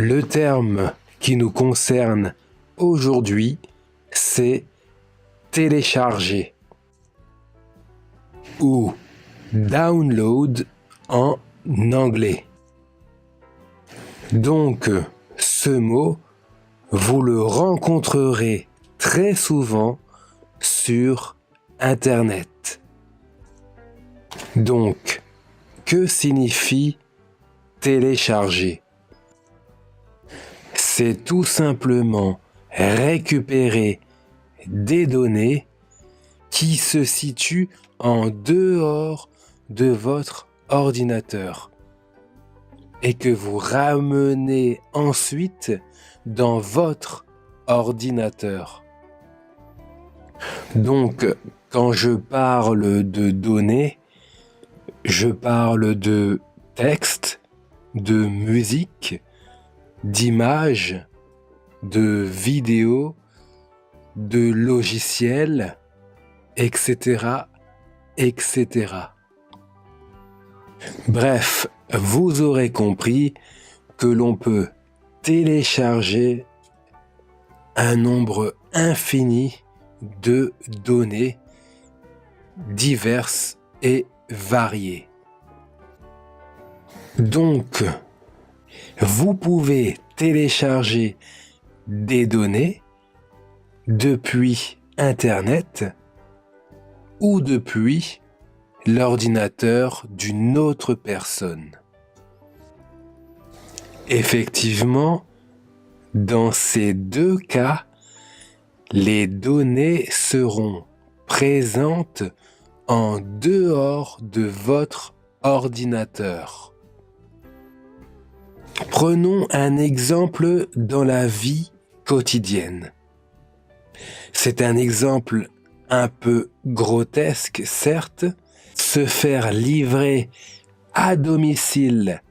Le terme qui nous concerne aujourd'hui, c'est télécharger ou download en anglais. Donc, ce mot, vous le rencontrerez très souvent sur Internet. Donc, que signifie télécharger? C'est tout simplement récupérer des données qui se situent en dehors de votre ordinateur et que vous ramenez ensuite dans votre ordinateur. Donc, quand je parle de données, je parle de texte, de musique, d'images, de vidéos, de logiciels, etc., etc. Bref, vous aurez compris que l'on peut télécharger un nombre infini de données diverses et variées. Donc, vous pouvez télécharger des données depuis Internet ou depuis l'ordinateur d'une autre personne. Effectivement, dans ces deux cas, les données seront présentes en dehors de votre ordinateur. Prenons un exemple dans la vie quotidienne. C'est un exemple un peu grotesque, certes. Se faire livrer à domicile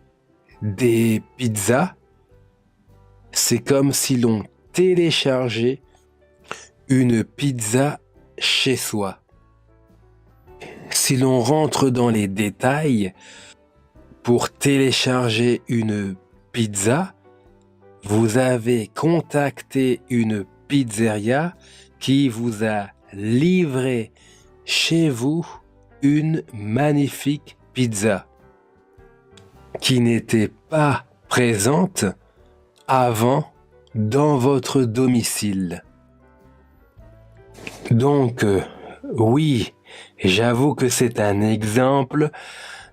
des pizzas, c'est comme si l'on téléchargeait une pizza chez soi. Si l'on rentre dans les détails, pour télécharger une pizza, vous avez contacté une pizzeria qui vous a livré chez vous une magnifique pizza qui n'était pas présente avant dans votre domicile. Donc, oui, j'avoue que c'est un exemple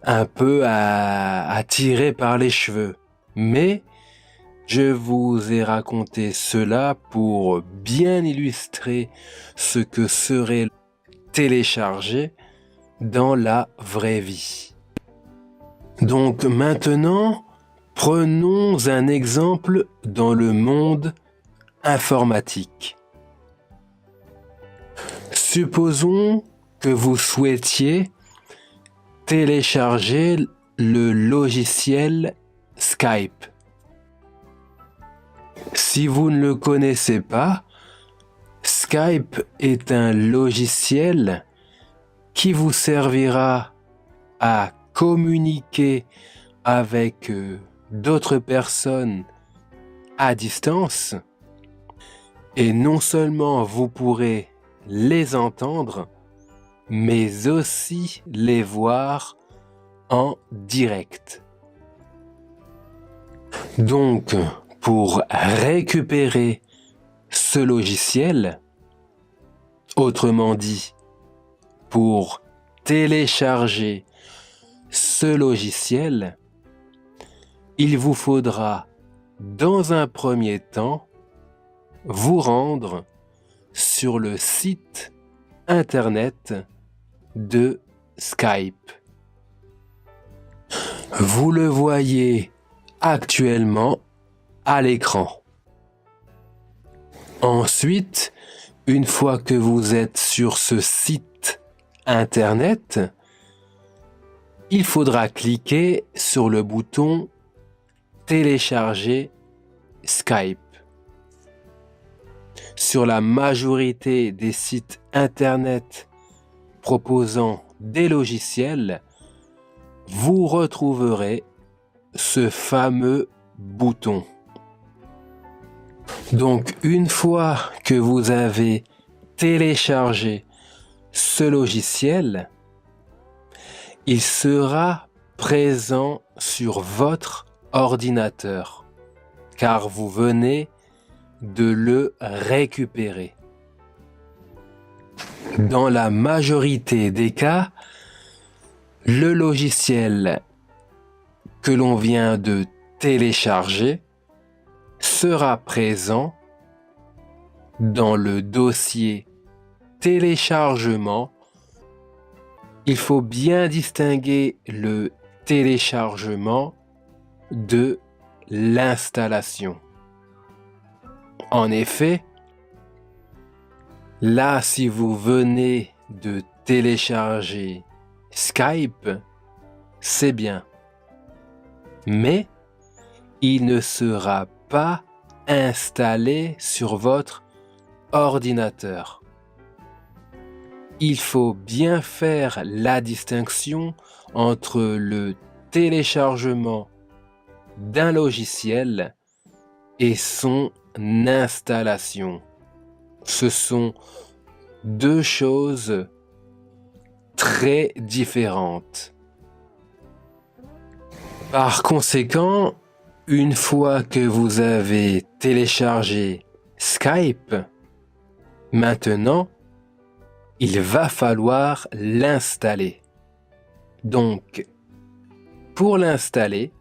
un peu à tirer par les cheveux. Mais je vous ai raconté cela pour bien illustrer ce que serait télécharger dans la vraie vie. Donc maintenant, prenons un exemple dans le monde informatique. Supposons que vous souhaitiez télécharger le logiciel Skype. Si vous ne le connaissez pas, Skype est un logiciel qui vous servira à communiquer avec d'autres personnes à distance. Et non seulement vous pourrez les entendre, mais aussi les voir en direct. Donc, pour récupérer ce logiciel, autrement dit, pour télécharger ce logiciel, il vous faudra, dans un premier temps, vous rendre sur le site Internet de Skype. Vous le voyez actuellement à l'écran. Ensuite, une fois que vous êtes sur ce site Internet, il faudra cliquer sur le bouton Télécharger Skype. Sur la majorité des sites Internet proposant des logiciels, vous retrouverez ce fameux bouton. Donc, une fois que vous avez téléchargé ce logiciel, il sera présent sur votre ordinateur, car vous venez de le récupérer. Dans la majorité des cas, le logiciel que l'on vient de télécharger sera présent dans le dossier téléchargement. Il faut bien distinguer le téléchargement de l'installation. En effet, là, si vous venez de télécharger Skype, c'est bien. Mais il ne sera pas installé sur votre ordinateur. Il faut bien faire la distinction entre le téléchargement d'un logiciel et son installation. Ce sont deux choses très différentes. Par conséquent, une fois que vous avez téléchargé Skype, maintenant, il va falloir l'installer. Donc, pour l'installer,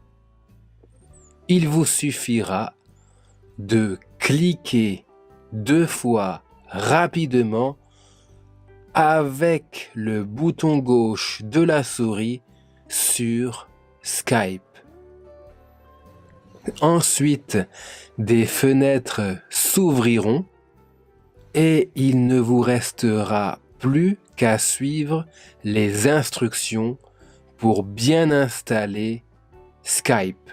il vous suffira de cliquer 2 fois rapidement avec le bouton gauche de la souris sur Skype. Ensuite, des fenêtres s'ouvriront et il ne vous restera plus qu'à suivre les instructions pour bien installer Skype.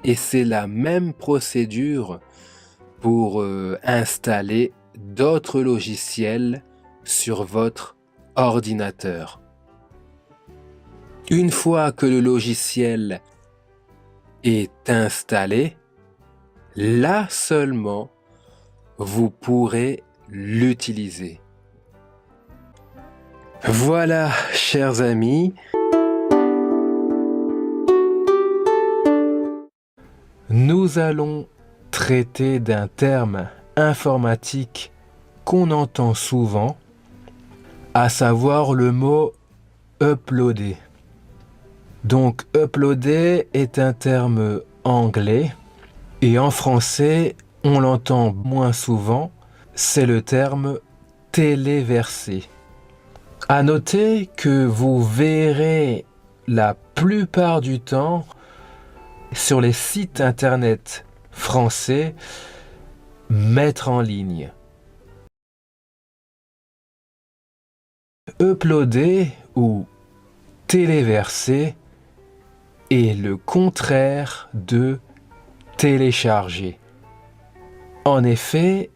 Et c'est la même procédure pour installer d'autres logiciels sur votre ordinateur. Une fois que le logiciel est installé, là seulement vous pourrez l'utiliser. Voilà, chers amis, nous allons traiter d'un terme informatique qu'on entend souvent, à savoir le mot uploader. Donc uploader est un terme anglais et en français on l'entend moins souvent, c'est le terme téléverser. À noter que vous verrez la plupart du temps sur les sites internet français mettre en ligne. Uploader ou téléverser est le contraire de télécharger. En effet,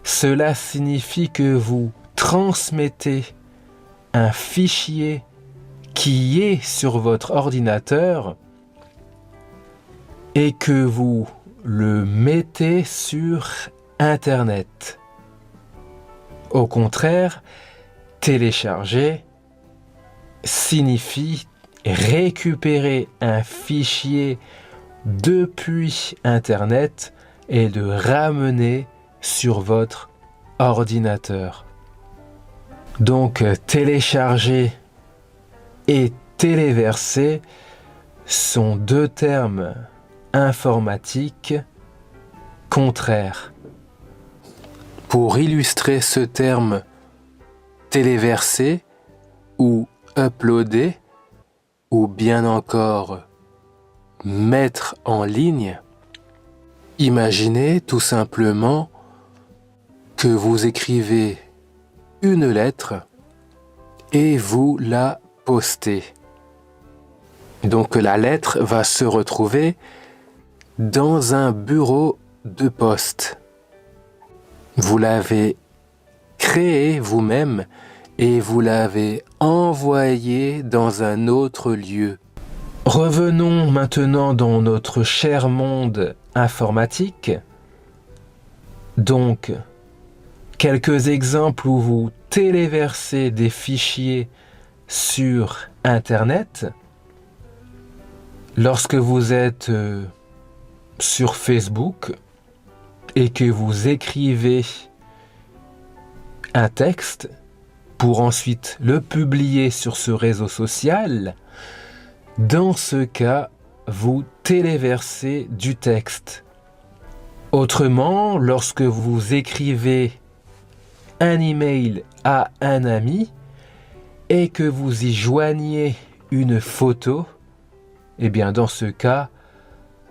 cela signifie que vous transmettez un fichier qui est sur votre ordinateur et que vous le mettez sur Internet. Au contraire, télécharger signifie récupérer un fichier depuis Internet et le ramener sur votre ordinateur. Donc télécharger et téléverser sont deux termes informatiques contraires. Pour illustrer ce terme téléverser ou uploader, ou bien encore mettre en ligne, imaginez tout simplement que vous écrivez une lettre et vous la postez. Donc la lettre va se retrouver dans un bureau de poste. Vous l'avez créé vous-même et vous l'avez envoyé dans un autre lieu. Revenons maintenant dans notre cher monde informatique. Donc, quelques exemples où vous téléversez des fichiers sur Internet. Lorsque vous êtes sur Facebook et que vous écrivez un texte pour ensuite le publier sur ce réseau social, dans ce cas, vous téléversez du texte. Autrement, lorsque vous écrivez un email à un ami et que vous y joignez une photo, eh bien dans ce cas,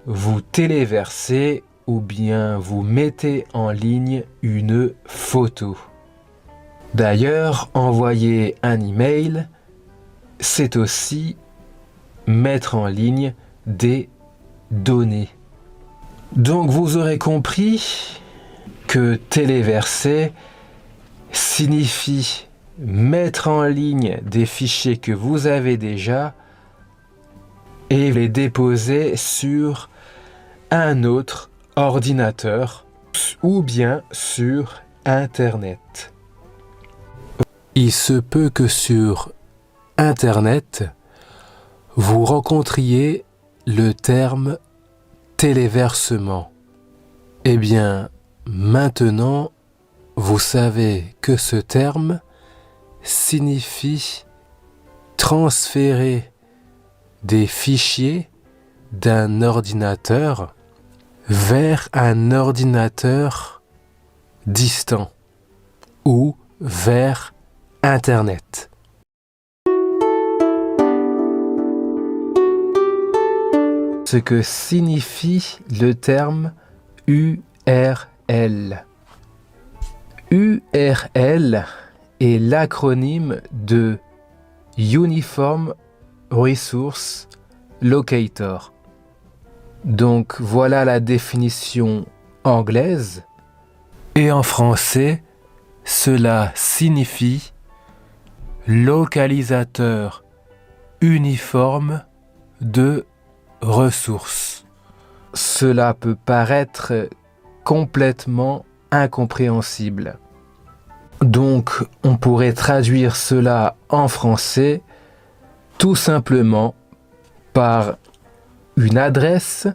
vous téléversez ou bien vous mettez en ligne une photo. D'ailleurs, envoyer un email, c'est aussi mettre en ligne des données. Donc vous aurez compris que téléverser signifie mettre en ligne des fichiers que vous avez déjà et les déposer sur un autre ordinateur ou bien sur Internet. Il se peut que sur Internet, vous rencontriez le terme téléversement. Eh bien, maintenant, vous savez que ce terme signifie transférer des fichiers d'un ordinateur vers un ordinateur distant ou vers Internet. Ce que signifie le terme URL. URL est l'acronyme de Uniform Resource Locator. Donc voilà la définition anglaise. Et en français, cela signifie localisateur uniforme de ressources. Cela peut paraître complètement incompréhensible. Donc, on pourrait traduire cela en français tout simplement par une adresse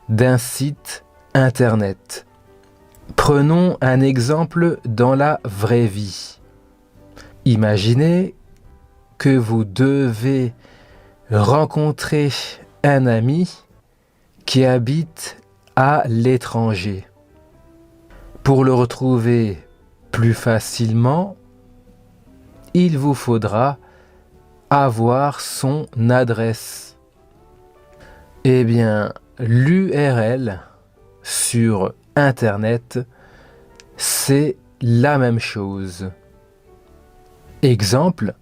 d'un site internet. Prenons un exemple dans la vraie vie. Imaginez que vous devez rencontrer un ami qui habite à l'étranger. Pour le retrouver plus facilement, il vous faudra avoir son adresse. Eh bien, l'URL sur Internet, c'est la même chose. Exemple,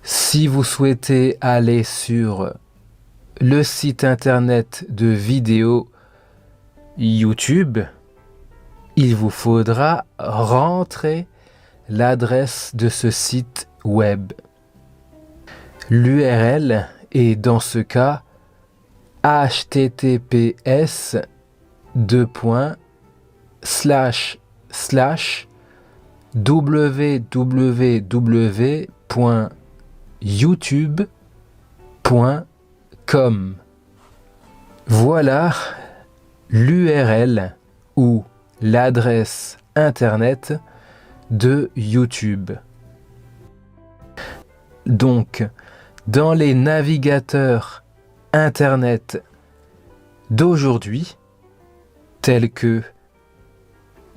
si vous souhaitez aller sur le site internet de vidéo YouTube, il vous faudra rentrer l'adresse de ce site web. L'URL est dans ce cas https://www.youtube.com. Voilà l'URL ou l'adresse internet de YouTube. Donc, dans les navigateurs internet d'aujourd'hui, tels que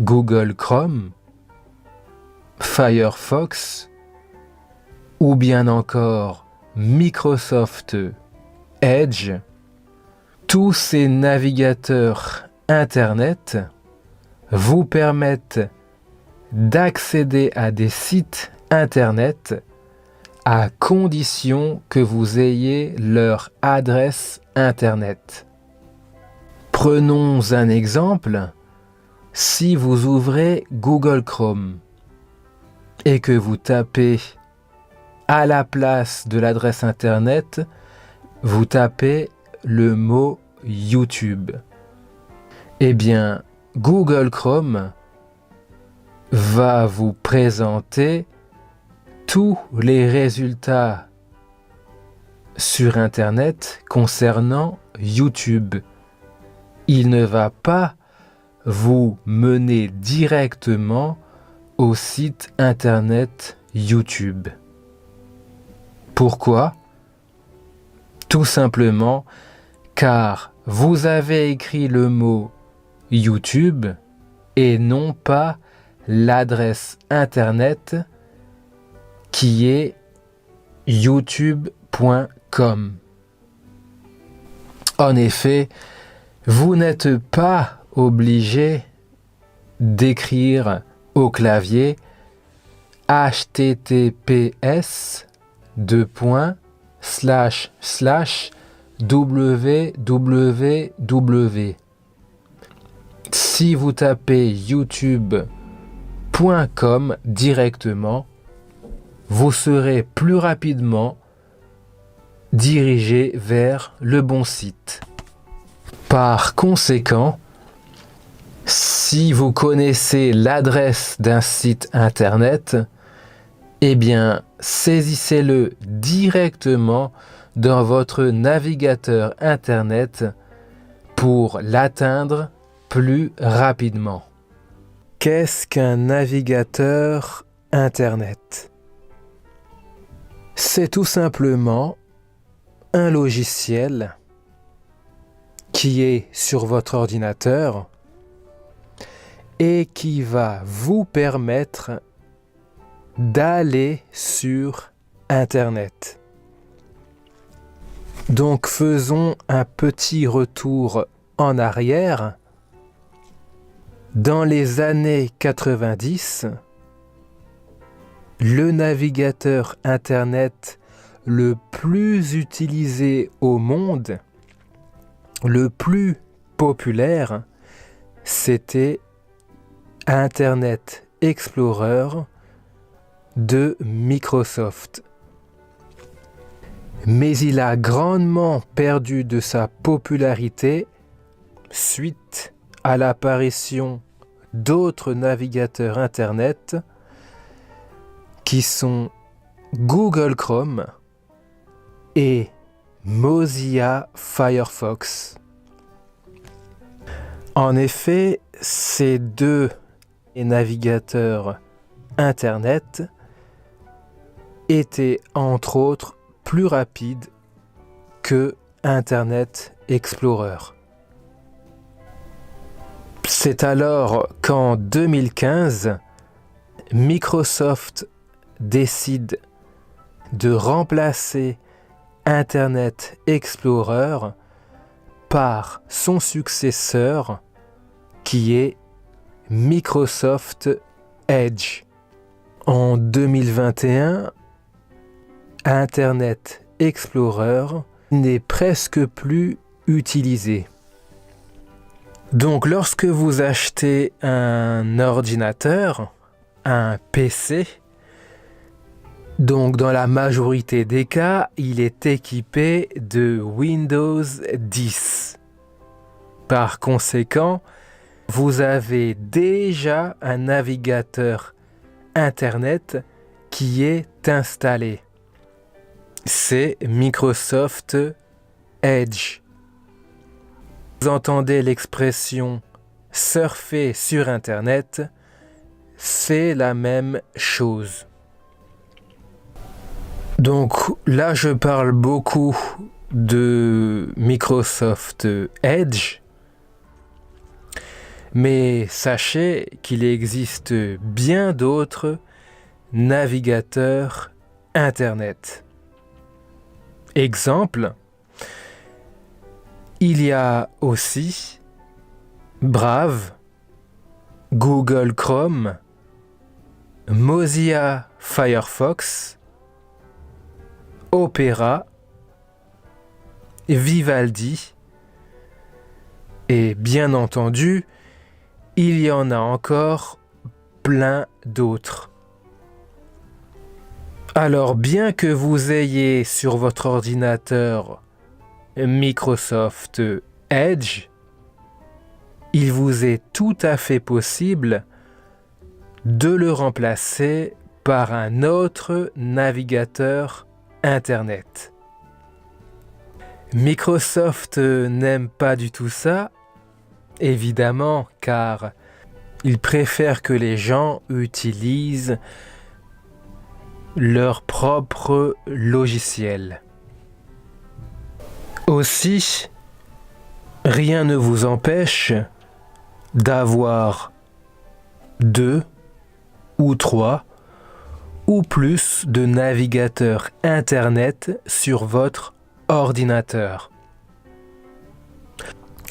Google Chrome, Firefox ou bien encore Microsoft Edge, tous ces navigateurs internet vous permettent d'accéder à des sites internet à condition que vous ayez leur adresse internet. Prenons un exemple. Si vous ouvrez Google Chrome et que vous tapez à la place de l'adresse internet vous tapez le mot YouTube. Eh bien, Google Chrome va vous présenter tous les résultats sur Internet concernant YouTube. Il ne va pas vous mener directement au site Internet YouTube. Pourquoi ? Tout simplement car vous avez écrit le mot YouTube et non pas l'adresse Internet qui est youtube.com. En effet, vous n'êtes pas obligé d'écrire au clavier https://www. Si vous tapez youtube.com directement, vous serez plus rapidement dirigé vers le bon site. Par conséquent, si vous connaissez l'adresse d'un site internet, eh bien, saisissez-le directement dans votre navigateur internet pour l'atteindre plus rapidement. Qu'est-ce qu'un navigateur internet ? C'est tout simplement un logiciel qui est sur votre ordinateur et qui va vous permettre d'aller sur Internet. Donc faisons un petit retour en arrière. Dans les années 90, le navigateur Internet le plus utilisé au monde, le plus populaire, c'était Internet Explorer de Microsoft. Mais il a grandement perdu de sa popularité suite à l'apparition d'autres navigateurs Internet qui sont Google Chrome et Mozilla Firefox. En effet, ces deux navigateurs Internet étaient entre autres plus rapides que Internet Explorer. C'est alors qu'en 2015, Microsoft décide de remplacer Internet Explorer par son successeur qui est Microsoft Edge. En 2021, Internet Explorer n'est presque plus utilisé. Donc lorsque vous achetez un ordinateur, un PC, donc dans la majorité des cas, il est équipé de Windows 10. Par conséquent, vous avez déjà un navigateur Internet qui est installé. C'est Microsoft Edge. Vous entendez l'expression surfer sur Internet, c'est la même chose. Donc là, je parle beaucoup de Microsoft Edge, mais sachez qu'il existe bien d'autres navigateurs Internet. Exemple, il y a aussi Brave, Google Chrome, Mozilla Firefox, Opera, Vivaldi et bien entendu, il y en a encore plein d'autres. Alors bien que vous ayez sur votre ordinateur Microsoft Edge, il vous est tout à fait possible de le remplacer par un autre navigateur Internet. Microsoft n'aime pas du tout ça, évidemment, car il préfère que les gens utilisent leur propre logiciel. Aussi, rien ne vous empêche d'avoir 2 ou 3 ou plus de navigateurs Internet sur votre ordinateur.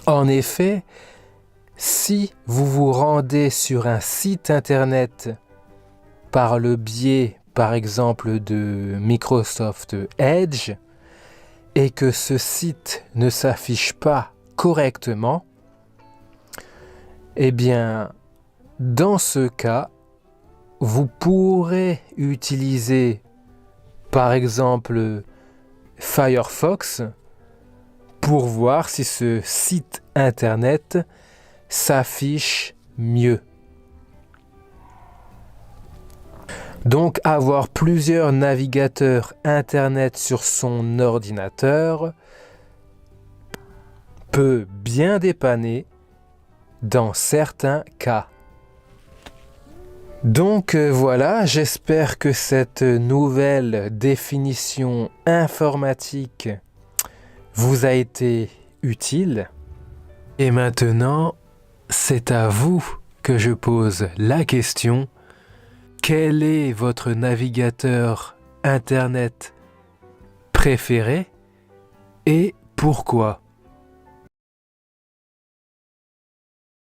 En effet, si vous vous rendez sur un site Internet par le biais, par exemple, de Microsoft Edge, et que ce site ne s'affiche pas correctement, eh bien, dans ce cas, vous pourrez utiliser, par exemple, Firefox pour voir si ce site Internet s'affiche mieux. Donc, avoir plusieurs navigateurs Internet sur son ordinateur peut bien dépanner dans certains cas. Donc voilà, j'espère que cette nouvelle définition informatique vous a été utile. Et maintenant, c'est à vous que je pose la question. Quel est votre navigateur Internet préféré et pourquoi ?